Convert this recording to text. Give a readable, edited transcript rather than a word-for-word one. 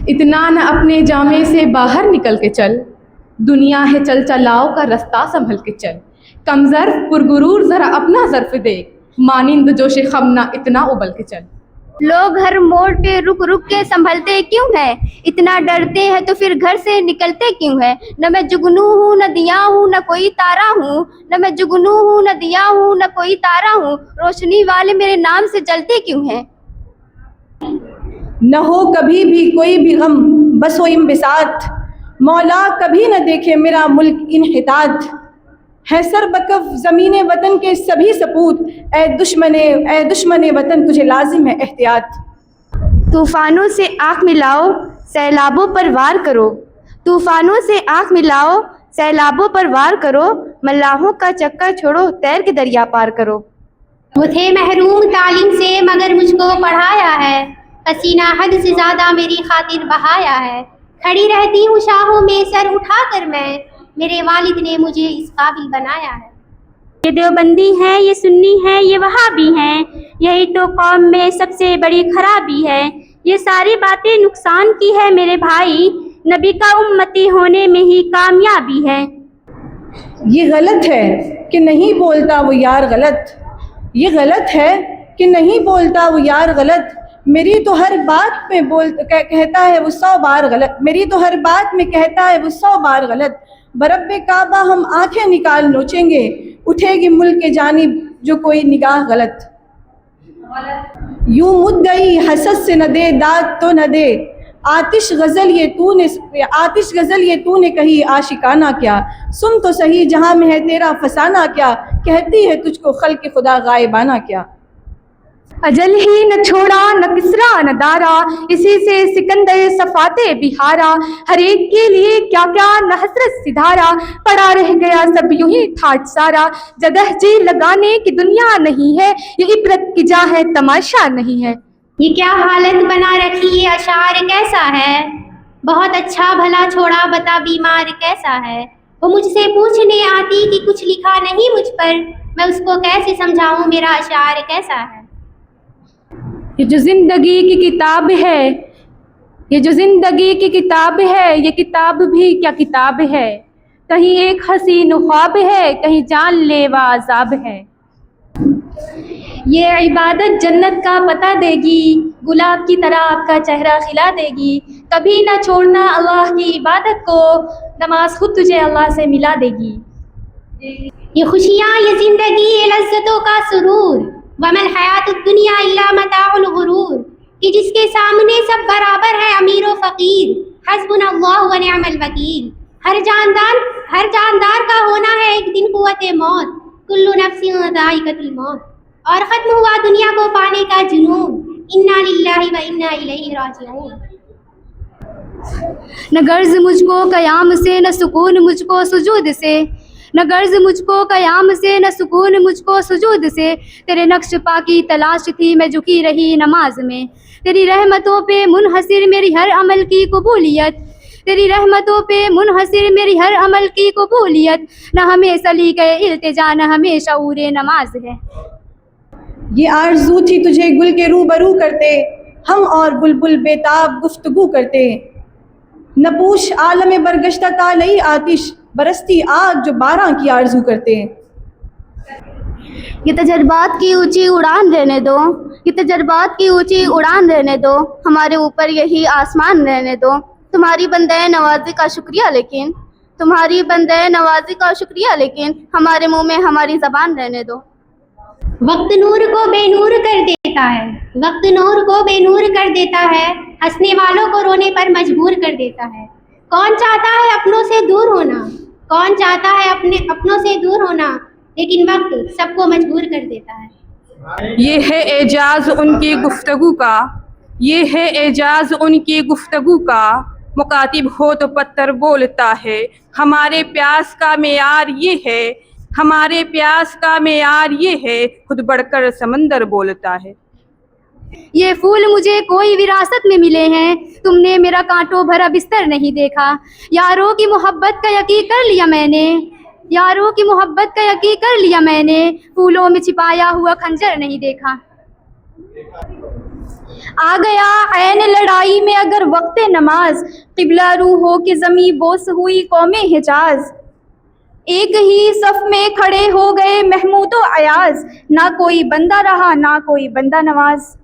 اتنا نہ اپنے جامے سے باہر نکل کے چل، دنیا ہے چل چلاؤ کا رستہ سنبھل کے چل، کم ظرف پرغرور ذرا اپنا ظرف دیکھ، مانند جوش خم نہ اتنا ابل کے چل۔ لوگ ہر موڑ پہ رک رک کے سنبھلتے کیوں ہیں؟ اتنا ڈرتے ہیں تو پھر گھر سے نکلتے کیوں ہیں؟ نہ میں جگنو ہوں نہ دیا ہوں نہ کوئی تارا ہوں، نہ میں جگنو ہوں نہ دیا ہوں نہ کوئی تارا ہوں، روشنی والے میرے نام سے جلتے کیوں ہیں؟ نہ ہو کبھی بھی کوئی بھی غم بس و انبساط، مولا کبھی نہ دیکھے میرا ملک انحطاط، ہے سر بکف زمین وطن کے سبھی سپوت، اے دشمن وطن تجھے لازم ہے احتیاط۔ طوفانوں سے آنکھ ملاؤ سیلابوں پر وار کرو، طوفانوں سے آنکھ ملاؤ سیلابوں پر وار کرو، ملاحوں کا چکر چھوڑو تیر کے دریا پار کرو۔ وہ تھے محروم تعلیم سے مگر مجھ کو پڑھایا ہے، پسینہ حد سے زیادہ میری خاطر بہایا ہے، کھڑی رہتی ہوں شاہوں میں سر اٹھا کر میں، میرے والد نے مجھے اس قابل بنایا ہے۔ یہ دیوبندی ہیں، یہ سنی ہیں، یہ وہابی ہیں، یہی تو قوم میں سب سے بڑی خرابی ہے، یہ ساری باتیں نقصان کی ہے میرے بھائی، نبی کا امتی ہونے میں ہی کامیابی ہے۔ یہ غلط ہے کہ نہیں بولتا وہ یار غلط، یہ غلط ہے کہ نہیں بولتا وہ یار غلط، میری تو ہر بات میں کہتا ہے وہ 100 بار غلط، میری تو ہر بات میں کہتا ہے وہ 100 بار غلط، برب کعبہ ہم آنکھیں نکال نوچیں گے، اٹھے گی ملک کے جانب جو کوئی نگاہ غلط۔ یوں مدعی حسد سے نہ دے داد تو نہ دے، آتش غزل یہ تو نے کہی عاشقانہ کیا، سن تو صحیح جہاں میں ہے تیرا فسانہ کیا، کہتی ہے تجھ کو خلق خدا غائبانہ کیا۔ اجل ہی نہ چھوڑا نہ کسرا نہ دارا، اسی سے سکندر صفات بہارا، ہر ایک کے لیے کیا کیا نہ حسرت سدھارا، پڑا رہ گیا سب یوں ہی ٹھاٹ سارا، جدہ جی لگانے کی دنیا نہیں ہے، یہ عبرت کی جا ہے تماشا نہیں ہے۔ یہ کیا حالت بنا رکھی یہ اشعار کیسا ہے، بہت اچھا بھلا چھوڑا بتا بیمار کیسا ہے، وہ مجھ سے پوچھنے آتی کہ کچھ لکھا نہیں مجھ پر، میں اس کو کیسے سمجھاؤں میرا اشعار کیسا ہے۔ یہ جو زندگی کی کتاب ہے، یہ جو زندگی کی کتاب ہے، یہ کتاب بھی کیا کتاب ہے، کہیں ایک حسین خواب ہے، کہیں جان لیوا عذاب ہے۔ یہ عبادت جنت کا پتہ دے گی، گلاب کی طرح آپ کا چہرہ کھلا دے گی، کبھی نہ چھوڑنا اللہ کی عبادت کو، نماز خود تجھے اللہ سے ملا دے گی۔ یہ خوشیاں یہ زندگی یہ لذتوں کا سرور، وَمَا الْحَيَاةُ الدُّنْيَا إِلَّا مَتَاعُ الْغُرُورِ، کہ جس کے سامنے سب برابر ہے امیر و فقیر، حسبنا اللہ ونعم الوکیل، ہر جاندار کا ہونا ہے ایک دن قوت موت، کل نفس ذائقۃ الموت، اور ختم ہوا دنیا کو پانے کا جنون، انا للہ و انا الیہ راجعون۔ نہ غرض مجھ کو قیام سے نہ سکون مجھ کو سجود سے، نہ غرض مجھ کو قیام سے نہ سکون مجھ کو سجود سے، تیرے نقش پا کی تلاش تھی میں جھکی رہی نماز میں، تیری رحمتوں پہ منحصر میری ہر عمل کی قبولیت، تیری رحمتوں پہ منحصر میری ہر عمل کی قبولیت، نہ ہمیں سلیقہ التجا نہ ہمیں شعور نماز ہے۔ یہ آرزو تھی تجھے گل کے روبرو کرتے، ہم اور بلبل بیتاب گفتگو کرتے، نہ پوچھ عالم برگشتہ طالعی آتش، برستی آگ جو بارہ کی آرزو کرتے۔ یہ تجربات کی اونچی اڑان رہنے دو، یہ تجربات کی اونچی اڑان رہنے دو، ہمارے اوپر یہی آسمان رہنے دو، تمہاری بندہ نوازی کا شکریہ لیکن، تمہاری بندہ نوازی کا شکریہ لیکن، ہمارے منہ میں ہماری زبان رہنے دو۔ وقت نور کو بے نور کر دیتا ہے، وقت نور کو بے نور کر دیتا ہے، ہنسنے والوں کو رونے پر مجبور کر دیتا ہے، کون چاہتا ہے اپنوں سے دور ہونا، کون چاہتا ہے اپنوں سے دور ہونا، لیکن وقت سب کو مجبور کر دیتا ہے۔ یہ ہے اعجاز ان کی گفتگو کا، یہ ہے اعجاز ان کی گفتگو کا، مخاطب ہو تو پتھر بولتا ہے، ہمارے پیاس کا معیار یہ ہے، ہمارے پیاس کا معیار یہ ہے، خود بڑھ کر سمندر بولتا ہے۔ یہ پھول مجھے کوئی وراثت میں ملے ہیں، تم نے میرا کانٹوں بھرا بستر نہیں دیکھا، یاروں کی محبت کا یقین کر لیا میں نے، یاروں کی محبت کا یقین کر لیا میں نے، پھولوں میں چھپایا ہوا خنجر نہیں دیکھا۔ آ گیا عین لڑائی میں اگر وقت نماز، قبلہ رو ہو کہ زمیں بوس ہوئی قوم حجاز. ایک ہی صف میں کھڑے ہو گئے محمود و ایاز، نہ کوئی بندہ رہا نہ کوئی بندہ نواز.